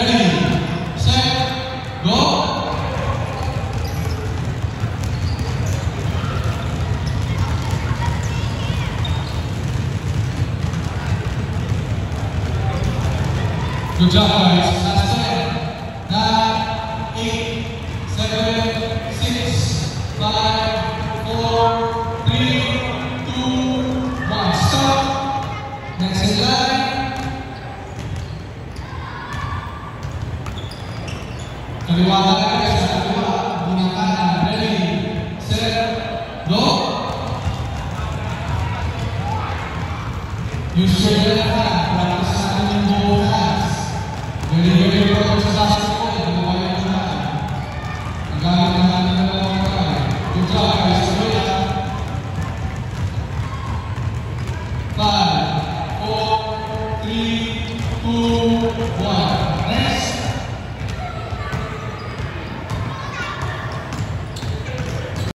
Ready, set, go! Good job, guys. Last 10, 9, 8, 7, 6, 5, 4, 3, 2, 1. Stop. Next in line. Kaliwa na guys. Kaliwa. Unang kanan. Ready, set, go. Use your left hand. Practice natin yung both hands. Very important sa basketball. Dalawa yung lahat. Nagamit na natin ng dalawang kamay. Good job guys. Sabay lang. 5, 4, 3, 2, 1.